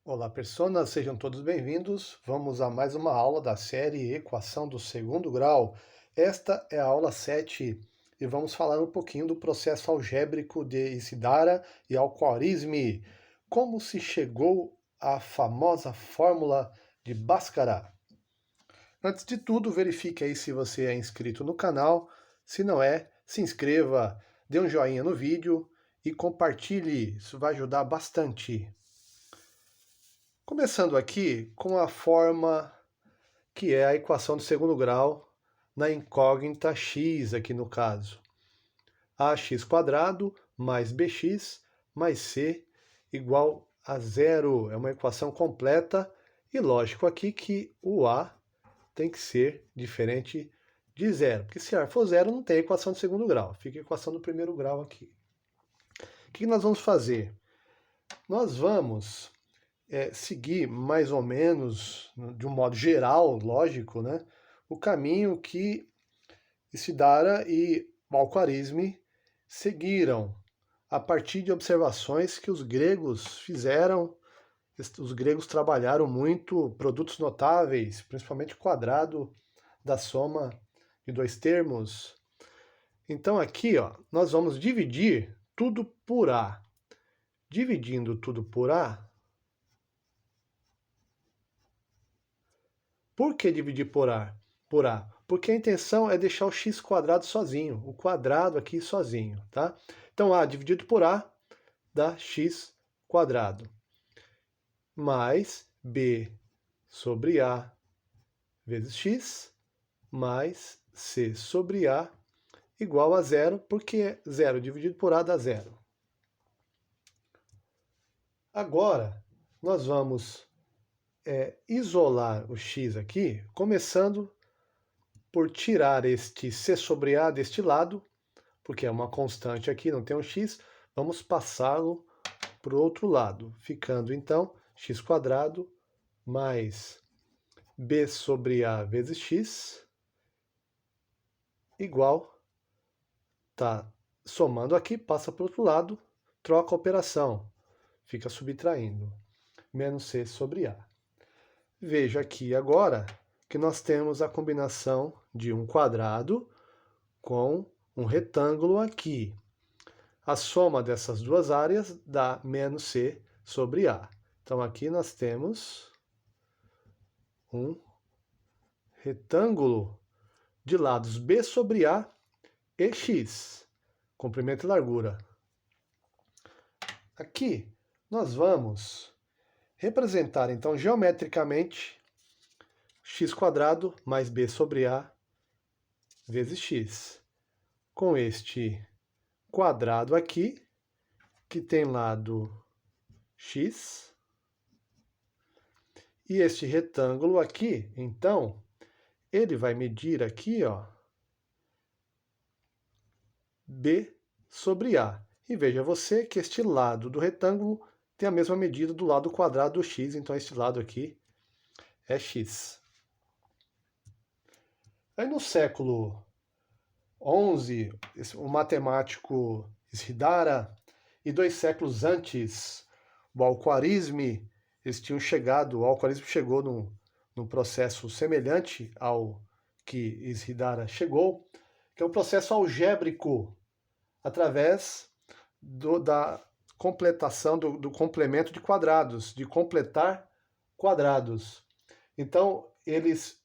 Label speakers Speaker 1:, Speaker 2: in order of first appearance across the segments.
Speaker 1: Olá, pessoas, sejam todos bem-vindos. Vamos a mais uma aula da série Equação do Segundo Grau. Esta é a aula 7 e vamos falar um pouquinho do processo algébrico de Ishihara e Al-Khwarizmi. Como se chegou à famosa fórmula de Bhaskara. Antes de tudo, verifique aí se você é inscrito no canal. Se não é, se inscreva, dê um joinha no vídeo e compartilhe. Isso vai ajudar bastante. Começando aqui com a forma que é a equação do segundo grau na incógnita x, aqui no caso. ax² mais bx mais c igual a zero. É uma equação completa e lógico aqui que o a tem que ser diferente de zero. Porque se a for zero, não tem equação do segundo grau. Fica a equação do primeiro grau aqui. O que nós vamos fazer? Nós vamos seguir mais ou menos, de um modo geral, lógico, né, o caminho que Ishihara e Al-Khwarizmi seguiram a partir de observações que os gregos fizeram. Os gregos trabalharam muito produtos notáveis, principalmente o quadrado da soma de dois termos. Então aqui, ó, nós vamos dividir tudo por A. Dividindo tudo por A, por que dividir por A? Porque a intenção é deixar o x² sozinho, o quadrado aqui sozinho, tá? Então A dividido por A dá x², mais B sobre A vezes x, mais C sobre A igual a zero, porque 0 dividido por A dá zero. Agora, nós vamos isolar o x aqui, começando por tirar este C sobre A deste lado, porque é uma constante aqui, não tem um x, vamos passá-lo para o outro lado, ficando então x² mais B sobre A vezes x igual, tá somando aqui, passa para o outro lado, troca a operação, fica subtraindo, menos C sobre A. Veja aqui agora que nós temos a combinação de um quadrado com um retângulo aqui. A soma dessas duas áreas dá menos C sobre A. Então aqui nós temos um retângulo de lados B sobre A e x, comprimento e largura. Aqui nós vamos representar então geometricamente x² mais B sobre A vezes x. Com este quadrado aqui, que tem lado x, e este retângulo aqui, então, ele vai medir aqui, ó, B sobre A. E veja você que este lado do retângulo tem a mesma medida do lado quadrado do x, então este lado aqui é x. Aí no século XI, o matemático Ishihara, e 2 séculos antes, o Al-Khwarizmi, eles tinham chegado, o Al-Khwarizmi chegou num processo semelhante ao que Ishihara chegou, que é um processo algébrico, através da completação, do complemento de quadrados, de completar quadrados. Então, eles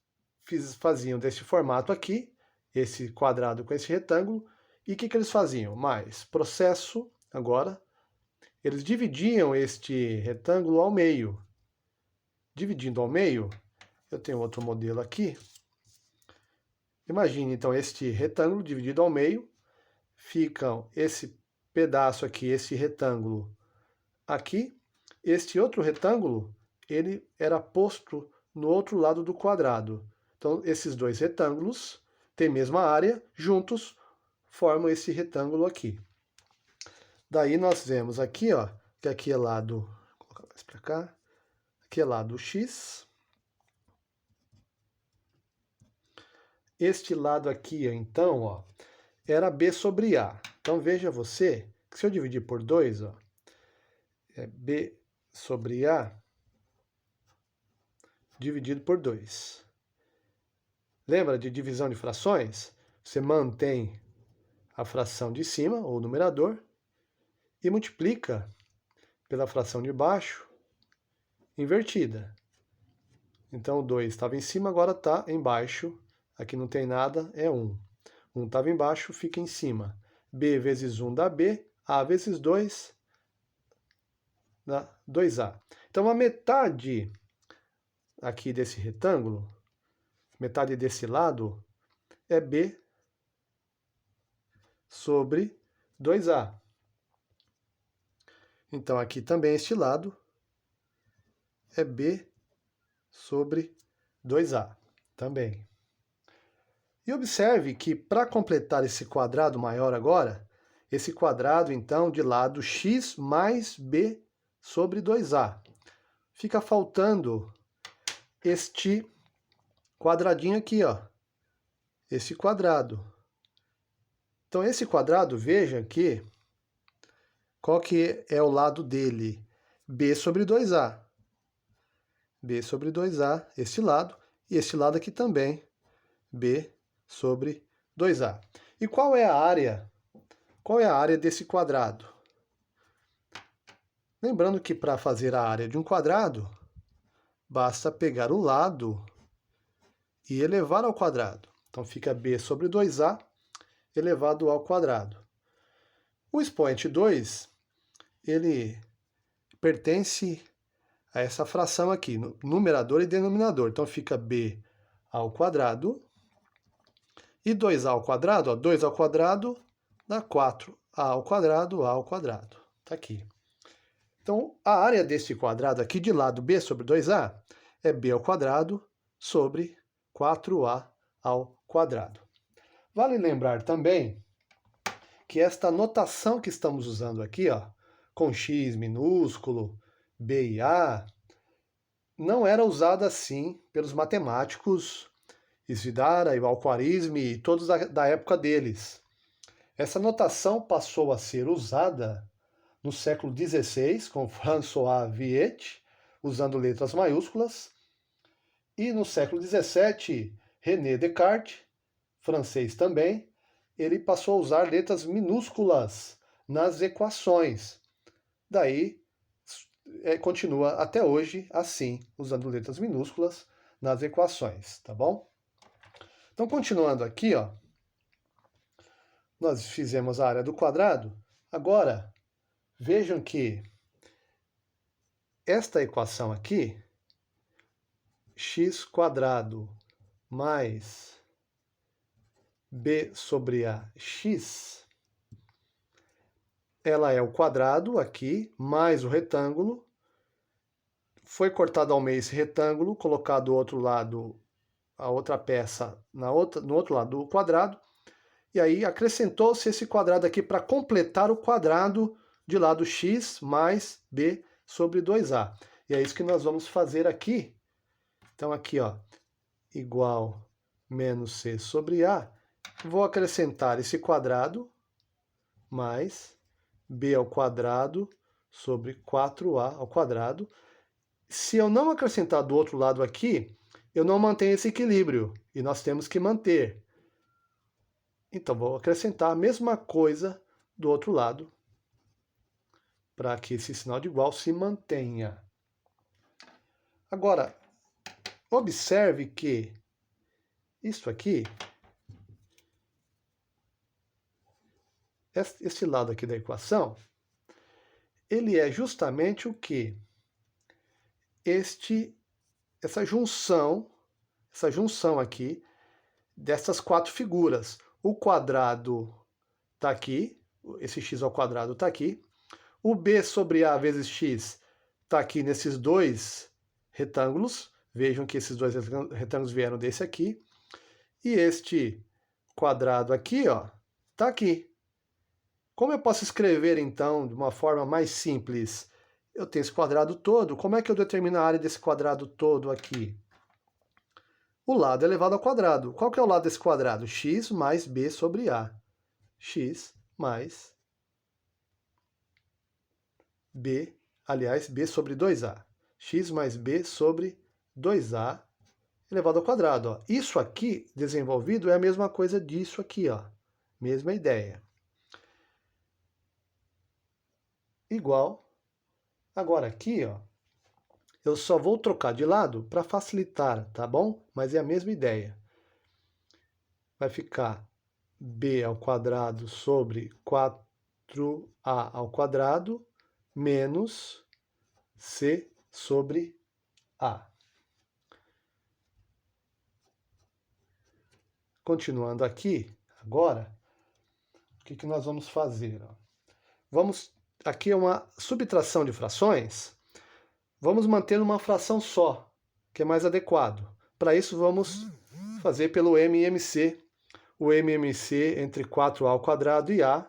Speaker 1: faziam desse formato aqui, esse quadrado com esse retângulo, e o que eles faziam? Mais processo, agora, eles dividiam este retângulo ao meio. Dividindo ao meio, eu tenho outro modelo aqui. Imagine, então, este retângulo dividido ao meio, ficam esse pedaço aqui, esse retângulo aqui, este outro retângulo, ele era posto no outro lado do quadrado. Então, esses dois retângulos têm a mesma área, juntos formam esse retângulo aqui. Daí nós vemos aqui, ó, que aqui é lado, vou colocar mais para cá, aqui é lado x. Este lado aqui, então, ó, era B sobre A. Então veja você que se eu dividir por 2, ó, é B sobre A, dividido por 2. Lembra de divisão de frações? Você mantém a fração de cima, ou o numerador, e multiplica pela fração de baixo invertida. Então, o 2 estava em cima, agora está embaixo. Aqui não tem nada, é 1. 1 estava embaixo, fica em cima. B vezes 1 dá B, A vezes 2 dá 2A. Então, a metade aqui desse retângulo, metade desse lado, é B sobre 2A. Então, aqui também este lado é B sobre 2A também. E observe que, para completar esse quadrado maior agora, esse quadrado, então, de lado x mais b sobre 2a. Fica faltando este quadradinho aqui, ó. Esse quadrado. Então, esse quadrado, veja que, qual que é o lado dele? B sobre 2a. B sobre 2a, esse lado, e esse lado aqui também, B sobre 2a. E qual é a área? Qual é a área desse quadrado? Lembrando que para fazer a área de um quadrado, basta pegar o lado e elevar ao quadrado. Então fica B sobre 2a elevado ao quadrado. O expoente 2, ele pertence a essa fração aqui, numerador e denominador. Então fica B ao quadrado. E 2a ao quadrado, ó, 2 ao quadrado dá 4. A ao quadrado, A ao quadrado. Está aqui. Então, a área desse quadrado aqui de lado B sobre 2a é B ao quadrado sobre 4a ao quadrado. Vale lembrar também que esta notação que estamos usando aqui, ó, com x minúsculo, B e A, não era usada assim pelos matemáticos Svidara e Al-Khwarizmi e todos da época deles. Essa notação passou a ser usada no século XVI, com François Viet, usando letras maiúsculas, e no século XVII, René Descartes, francês também, ele passou a usar letras minúsculas nas equações. Daí, continua até hoje assim, usando letras minúsculas nas equações, tá bom? Então, continuando aqui, ó, nós fizemos a área do quadrado. Agora, vejam que esta equação aqui, x² mais b sobre ax, ela é o quadrado aqui, mais o retângulo. Foi cortado ao meio esse retângulo, colocado do outro lado, a outra peça no outro lado do quadrado, e aí acrescentou-se esse quadrado aqui para completar o quadrado de lado x mais b sobre 2a. E é isso que nós vamos fazer aqui. Então aqui, ó, igual menos c sobre a. Vou acrescentar esse quadrado mais b ao quadrado sobre 4a ao quadrado. Se eu não acrescentar do outro lado aqui, eu não mantenho esse equilíbrio, e nós temos que manter. Então, vou acrescentar a mesma coisa do outro lado, para que esse sinal de igual se mantenha. Agora, observe que isso aqui, esse lado aqui da equação, ele é justamente o que? Essa junção aqui dessas quatro figuras. O quadrado está aqui, esse x ao quadrado está aqui. O b sobre a vezes x está aqui nesses dois retângulos. Vejam que esses dois retângulos vieram desse aqui. E este quadrado aqui, ó, está aqui. Como eu posso escrever, então, de uma forma mais simples? Eu tenho esse quadrado todo. Como é que eu determino a área desse quadrado todo aqui? O lado elevado ao quadrado. Qual que é o lado desse quadrado? X mais b sobre a. X mais b, aliás, b sobre 2a. X mais b sobre 2A elevado ao quadrado. Ó. Isso aqui, desenvolvido, é a mesma coisa disso aqui, ó. Mesma ideia. Igual. Agora aqui, ó, eu só vou trocar de lado para facilitar, tá bom? Mas é a mesma ideia. Vai ficar b ao quadrado sobre 4a ao quadrado menos c sobre a. Continuando aqui, agora, o que nós vamos fazer? Aqui é uma subtração de frações, vamos manter uma fração só, que é mais adequado. Para isso, vamos fazer pelo MMC. O MMC entre 4a ao quadrado e a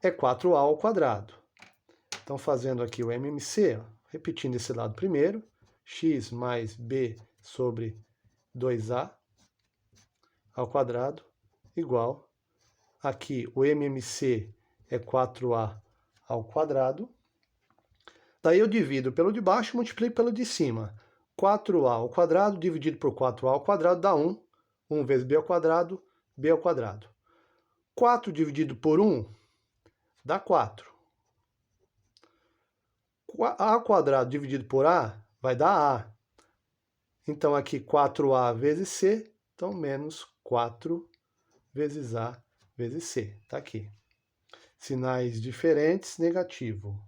Speaker 1: é 4a ao quadrado. Então, fazendo aqui o MMC, ó, repetindo esse lado primeiro, x mais b sobre 2a ao quadrado igual, aqui o MMC é 4a ao quadrado. Daí eu divido pelo de baixo e multiplico pelo de cima. 4a ao quadrado dividido por 4a ao quadrado dá 1. 1 vezes b ao quadrado, b ao quadrado. 4 dividido por 1 dá 4. A ao quadrado dividido por a vai dar a. Então aqui 4a vezes c, então menos 4 vezes a vezes c. Está aqui. Sinais diferentes, negativo.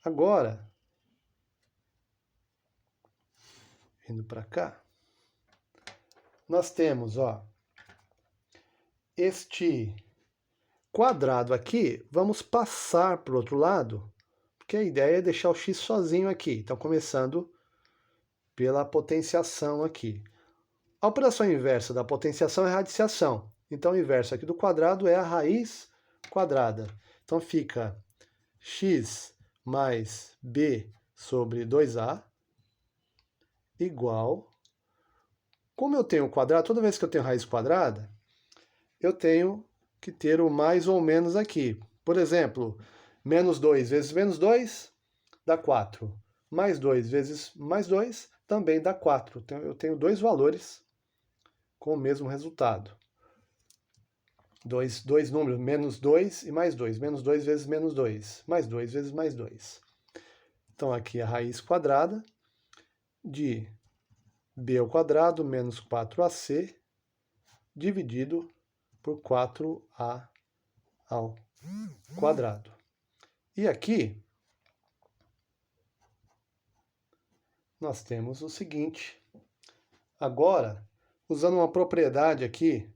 Speaker 1: Agora, indo para cá, nós temos, ó, este quadrado aqui, vamos passar para o outro lado, porque a ideia é deixar o x sozinho aqui. Então, começando pela potenciação aqui. A operação inversa da potenciação é a radiciação. Então, o inverso aqui do quadrado é a raiz quadrada. Então, fica x mais b sobre 2a igual... Como eu tenho quadrado, toda vez que eu tenho raiz quadrada, eu tenho que ter o mais ou menos aqui. Por exemplo, menos 2 vezes menos 2 dá 4. Mais 2 vezes mais 2 também dá 4. Então, eu tenho dois valores com o mesmo resultado. Dois números, menos 2 e mais 2. Menos 2 vezes menos 2. Mais 2 vezes mais 2. Então, aqui a raiz quadrada de b ao quadrado menos 4ac dividido por 4a ao quadrado. E aqui nós temos o seguinte. Agora, usando uma propriedade aqui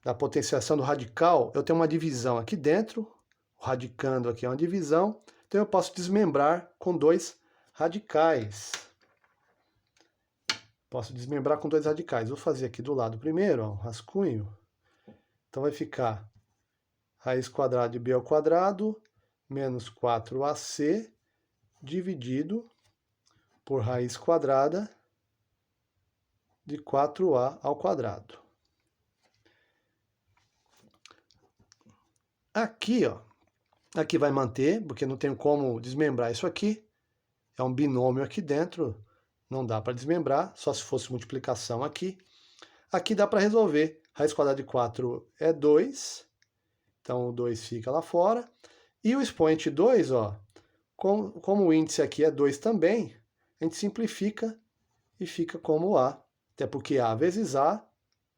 Speaker 1: da potenciação do radical, eu tenho uma divisão aqui dentro, o radicando aqui é uma divisão, então eu posso desmembrar com dois radicais. Posso desmembrar com dois radicais. Vou fazer aqui do lado primeiro, ó, um rascunho. Então vai ficar raiz quadrada de b ao quadrado menos 4ac dividido por raiz quadrada de 4a ao quadrado. Aqui, ó, aqui vai manter, porque não tem como desmembrar isso aqui. É um binômio aqui dentro, não dá para desmembrar, só se fosse multiplicação aqui. Aqui dá para resolver. Raiz quadrada de 4 é 2, então o 2 fica lá fora. E o expoente 2, ó, como o índice aqui é 2 também, a gente simplifica e fica como a. Até porque a vezes a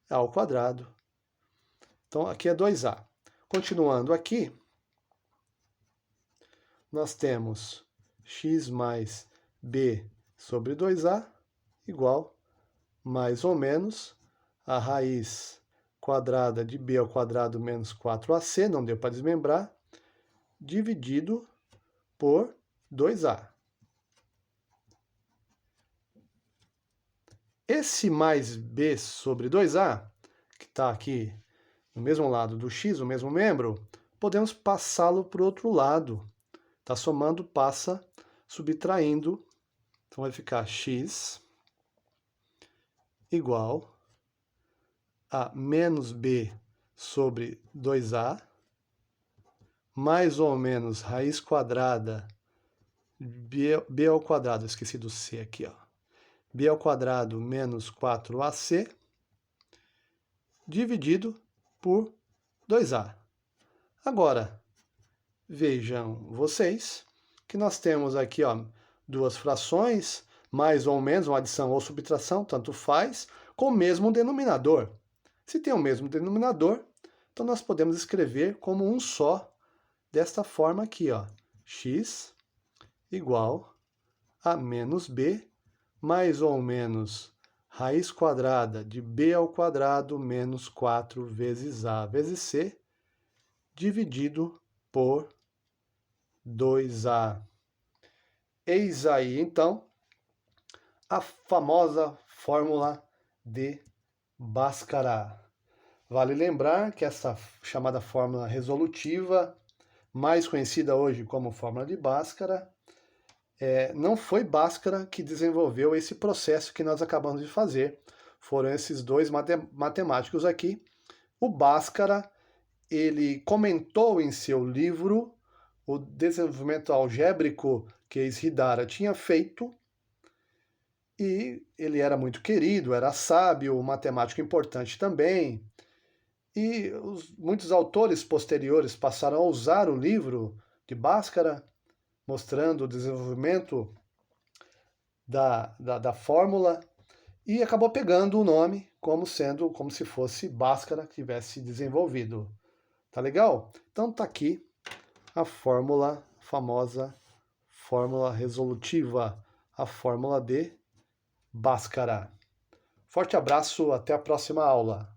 Speaker 1: é a ao quadrado. Então aqui é 2a. Continuando aqui, nós temos x mais b sobre 2a igual mais ou menos a raiz quadrada de b ao quadrado menos 4ac, não deu para desmembrar, dividido por 2a. Esse mais b sobre 2a, que está aqui no mesmo lado do x, o mesmo membro, podemos passá-lo para o outro lado. Está somando, passa, subtraindo. Então vai ficar x igual a menos b sobre 2a, mais ou menos raiz quadrada b ao quadrado, esqueci do c aqui, ó. B ao quadrado menos 4ac dividido por 2a. Agora, vejam vocês que nós temos aqui, ó, duas frações, mais ou menos, uma adição ou subtração, tanto faz, com o mesmo denominador. Se tem o mesmo denominador, então nós podemos escrever como um só, desta forma aqui, ó, x igual a menos b, mais ou menos raiz quadrada de b ao quadrado menos 4 vezes a vezes c, dividido por 2a. Eis aí, então, a famosa fórmula de Bhaskara. Vale lembrar que essa chamada fórmula resolutiva, mais conhecida hoje como fórmula de Bhaskara, não foi Bhaskara que desenvolveu esse processo que nós acabamos de fazer. Foram esses dois matemáticos aqui. O Bhaskara, ele comentou em seu livro o desenvolvimento algébrico que Sridhara tinha feito, e ele era muito querido, era sábio, matemático importante também, e muitos autores posteriores passaram a usar o livro de Bhaskara, mostrando o desenvolvimento da fórmula, e acabou pegando o nome como se fosse Bhaskara que tivesse desenvolvido. Tá legal? Então tá aqui a fórmula, famosa fórmula resolutiva, a fórmula de Bhaskara. Forte abraço, até a próxima aula.